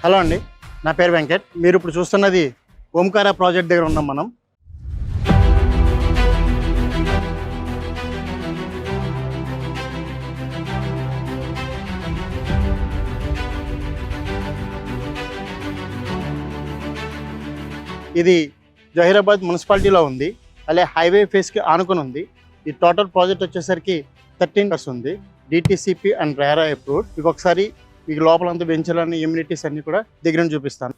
Hello అండి, నా పేరు వెంకట్. మీరు ఇప్పుడు చూస్తున్నది ఓంకార ప్రాజెక్ట్ దగ్గర ఉన్నాం మనం. ఇది జహీరాబాద్ మున్సిపాలిటీలో ఉంది, అలాగే హైవే ఫేస్కి ఆనుకొని ఉంది. ఈ టోటల్ ప్రాజెక్ట్ వచ్చేసరికి 13 acres ఉంది. DTCP and RERA approved. మీకు ఒకసారి మీకు లోపలంతా వెంచర్లని ఇమ్యూనిటీస్ అన్ని కూడా దగ్గర నుంచి చూపిస్తాను.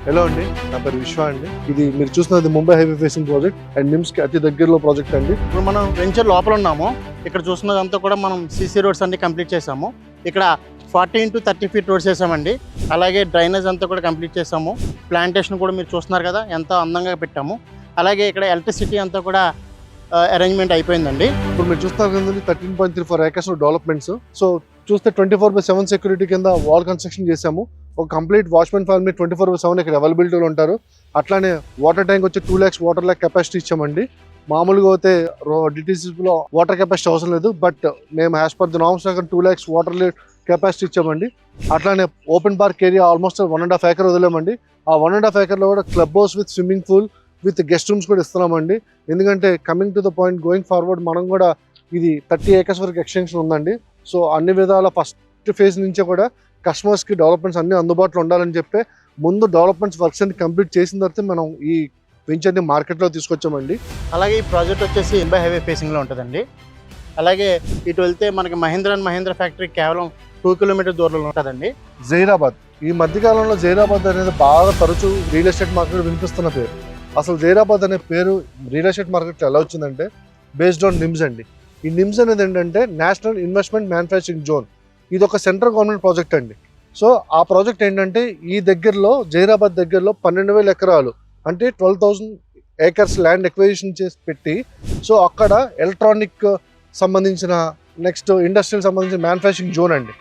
హలో అండి, నా పేరు విశ్వ అండి. ఇది మీరు చూస్తున్నది Mumbai highway facing project and నిమ్స్కి అతి దగ్గరలో ప్రాజెక్ట్ అండి. ఇప్పుడు మనం వెంచర్ లోపల ఉన్నాము. ఇక్కడ చూస్తున్నదంతా కూడా మనం సీసీ రోడ్స్ అన్ని కంప్లీట్ చేసాము. ఇక్కడ 40 into 30 feet రోడ్స్ వేసామండి. అలాగే డ్రైనేజ్ అంతా కూడా కంప్లీట్ చేసాము. ప్లాంటేషన్ కూడా మీరు చూస్తున్నారు కదా, ఎంత అందంగా పెట్టాము. అలాగే ఇక్కడ ఎలక్ట్రిసిటీ అంతా కూడా అరేంజ్మెంట్ అయిపోయిందండి. ఇప్పుడు మీరు చూస్తున్నారు కదండి 13.34 acres డెవలప్మెంట్స్. సో చూస్తే 24/7 సెక్యూరిటీ కింద వాల్ కన్స్ట్రక్షన్ చేసాము. ఒక కంప్లీట్ వాచ్మెన్ ఫ్యామిలీ 24/7 ఇక్కడ అవైలబిలిటీలో ఉంటారు. అట్లానే వాటర్ ట్యాంక్ వచ్చి 2 lakhs వాటర్ ల్యాక్ కెపాసిటీ ఇచ్చామండి. మామూలుగా అయితే డిటీసీలో వాటర్ కెపాసిటీ అవసరం లేదు, బట్ మేము as per the norms 2 lakhs water capacity ఇచ్చామండి. అట్లానే open park area almost 1.5 acre వదిలేమండి. ఆ 1.5 acreలో కూడా club house with swimming pool with guest rooms కూడా ఇస్తున్నామండి. ఎందుకంటే coming to the point going forward మనం కూడా ఇది 30 acres వరకు ఎక్స్టెన్షన్ ఉందండి. సో అన్ని విధాల ఫస్ట్ ఫేజ్ నుంచే కూడా కస్టమర్స్కి డెవలప్మెంట్స్ అన్ని అందుబాటులో ఉండాలని చెప్పి ముందు డెవలప్మెంట్స్ వర్క్స్ అన్ని కంప్లీట్ చేసిన తర్వాత మనం ఈ వెంచర్ని మార్కెట్లో తీసుకొచ్చామండి. అలాగే ఈ ప్రాజెక్ట్ వచ్చేసి ముంబై హైవే ఫేసింగ్లో ఉంటుందండి. అలాగే ఇటు వెళ్తే మనకి మహీంద్రా అండ్ మహీంద్రా ఫ్యాక్టరీ కేవలం 2 kilometers దూరంలో ఉంటుందండి. జహీరాబాద్ ఈ మధ్యకాలంలో జహీరాబాద్ అనేది బాగా తరచూ రియల్ ఎస్టేట్ మార్కెట్ వినిపిస్తున్న పేరు. అసలు జహీరాబాద్ అనే పేరు రియల్ ఎస్టేట్ మార్కెట్లో ఎలా వచ్చిందంటే బేస్డ్ ఆన్ నిమ్స్ అండి. ఈ నిమ్స్ అనేది ఏంటంటే నేషనల్ ఇన్వెస్ట్మెంట్ మ్యానుఫ్యాక్చరింగ్ జోన్. ఇది ఒక సెంట్రల్ గవర్నమెంట్ ప్రాజెక్ట్ అండి. సో ఆ ప్రాజెక్ట్ ఏంటంటే ఈ దగ్గరలో జహీరాబాద్ దగ్గరలో 12,000 ఎకరాలు అంటే 12,000 acres ల్యాండ్ ఎక్విజిషన్ చేసి పెట్టి, సో అక్కడ ఎలక్ట్రానిక్ సంబంధించిన నెక్స్ట్ ఇండస్ట్రియల్ సంబంధించిన మ్యానుఫ్యాక్చరింగ్ జోన్ అండి.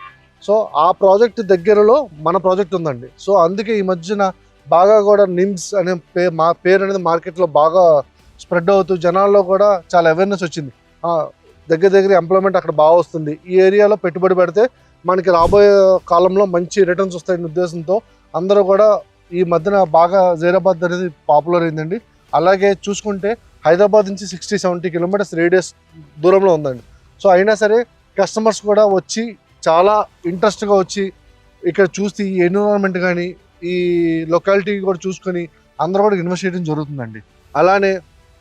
సో ఆ ప్రాజెక్ట్ దగ్గరలో మన ప్రాజెక్ట్ ఉందండి. సో అందుకే ఈ మధ్యన బాగా కూడా నిమ్స్ అనే పేరు అనేది మార్కెట్లో బాగా స్ప్రెడ్ అవుతూ జనాల్లో కూడా చాలా అవేర్నెస్ వచ్చింది. దగ్గర ఎంప్లాయ్మెంట్ అక్కడ బాగా వస్తుంది. ఈ ఏరియాలో పెట్టుబడి పెడితే మనకి రాబోయే కాలంలో మంచి రిటర్న్స్ వస్తాయనే ఉద్దేశంతో అందరూ కూడా ఈ మధ్యన బాగా జహీరాబాద్ అనేది పాపులర్ అయిందండి. అలాగే చూసుకుంటే హైదరాబాద్ నుంచి 60-70 kilometers రేడియస్ దూరంలో ఉందండి. సో అయినా సరే కస్టమర్స్ కూడా వచ్చి చాలా ఇంట్రెస్ట్గా వచ్చి ఇక్కడ చూసి ఈ ఎన్విరాన్మెంట్ కానీ ఈ లొకాలిటీ కూడా చూసుకొని అందరూ కూడా ఇన్వెస్ట్ చేయడం జరుగుతుందండి. అలానే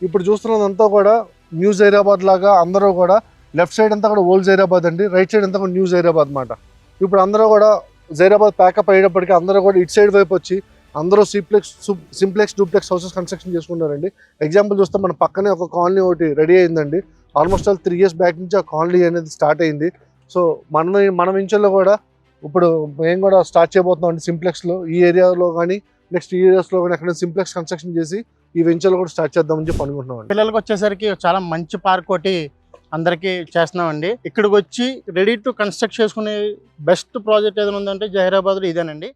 ఇప్పుడు చూస్తున్నదంతా కూడా న్యూ జహీరాబాద్ లాగా అందరూ కూడా లెఫ్ట్ సైడ్ అంతా కూడా ఓల్డ్ జహీరాబాద్ అండి, రైట్ సైడ్ అంతా కూడా న్యూ జహీరాబాద్ అన్నమాట. ఇప్పుడు అందరూ కూడా జహీరాబాద్ ప్యాకప్ అయ్యేటప్పటికీ అందరూ కూడా ఇటు సైడ్ వైపు వచ్చి అందరూ సింప్లెక్స్ డూప్లెక్స్ హౌసెస్ కన్స్ట్రక్షన్ చేసుకున్నారండి. ఎగ్జాంపుల్ చూస్తే మన పక్కనే ఒక కాలనీ ఒకటి రెడీ అయిందండి. ఆల్మోస్ట్ 3 years బ్యాక్ నుంచి ఆ కాలనీ అనేది స్టార్ట్ అయింది. సో మన వెంచర్లో కూడా ఇప్పుడు మేము కూడా స్టార్ట్ చేయబోతున్నాం అండి సింప్లెక్స్లో. ఈ ఏరియాలో కానీ నెక్స్ట్ ఈ ఏరియాస్లో కానీ ఎక్కడ సింప్లెక్స్ కన్స్ట్రక్షన్ చేసి ఈ వెంచర్లో కూడా స్టార్ట్ చేద్దామని చెప్పి అనుకుంటున్నాం. పిల్లలకు వచ్చేసరికి చాలా మంచి పార్క్ ఒకటి అందరికీ చేస్తున్నామండి. ఇక్కడికి వచ్చి రెడీ టు కన్స్ట్రక్ట్ చేసుకునే బెస్ట్ ప్రాజెక్ట్ ఏదైనా ఉందంటే జహీరాబాద్లో ఇదేనండి.